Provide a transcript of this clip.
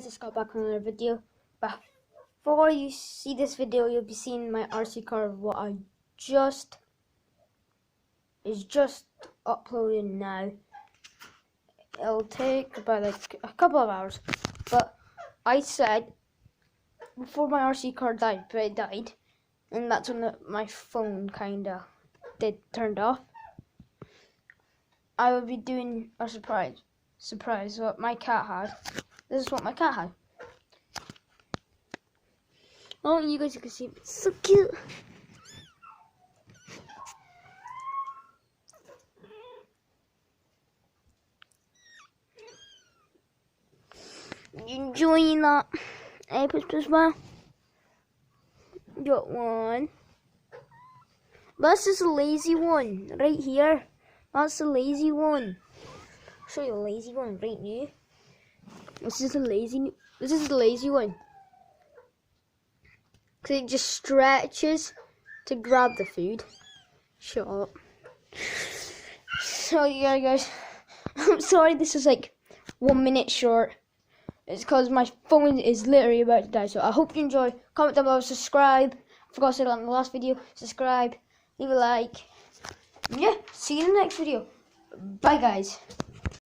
Just got back from another video. Before you see this video, you'll be seeing my RC car of what I is just uploading now. It'll take about like a couple of hours, but I said before my RC car died, but it died, and that's when my phone kinda turned off. I will be doing a surprise what my cat had. This is what my cat had. Oh, you guys can see it. It's so cute. You enjoying that? Hey, push smile. Got one. That's just a lazy one right here. That's a lazy one. I'll show you a lazy one right now. This is the lazy one. Cause it just stretches to grab the food. Shut up. So yeah, guys, I'm sorry this is like 1 minute short. It's because my phone is literally about to die. So I hope you enjoy. Comment down below, subscribe. I forgot to say that in the last video. Subscribe, leave a like. Yeah, see you in the next video. Bye, guys.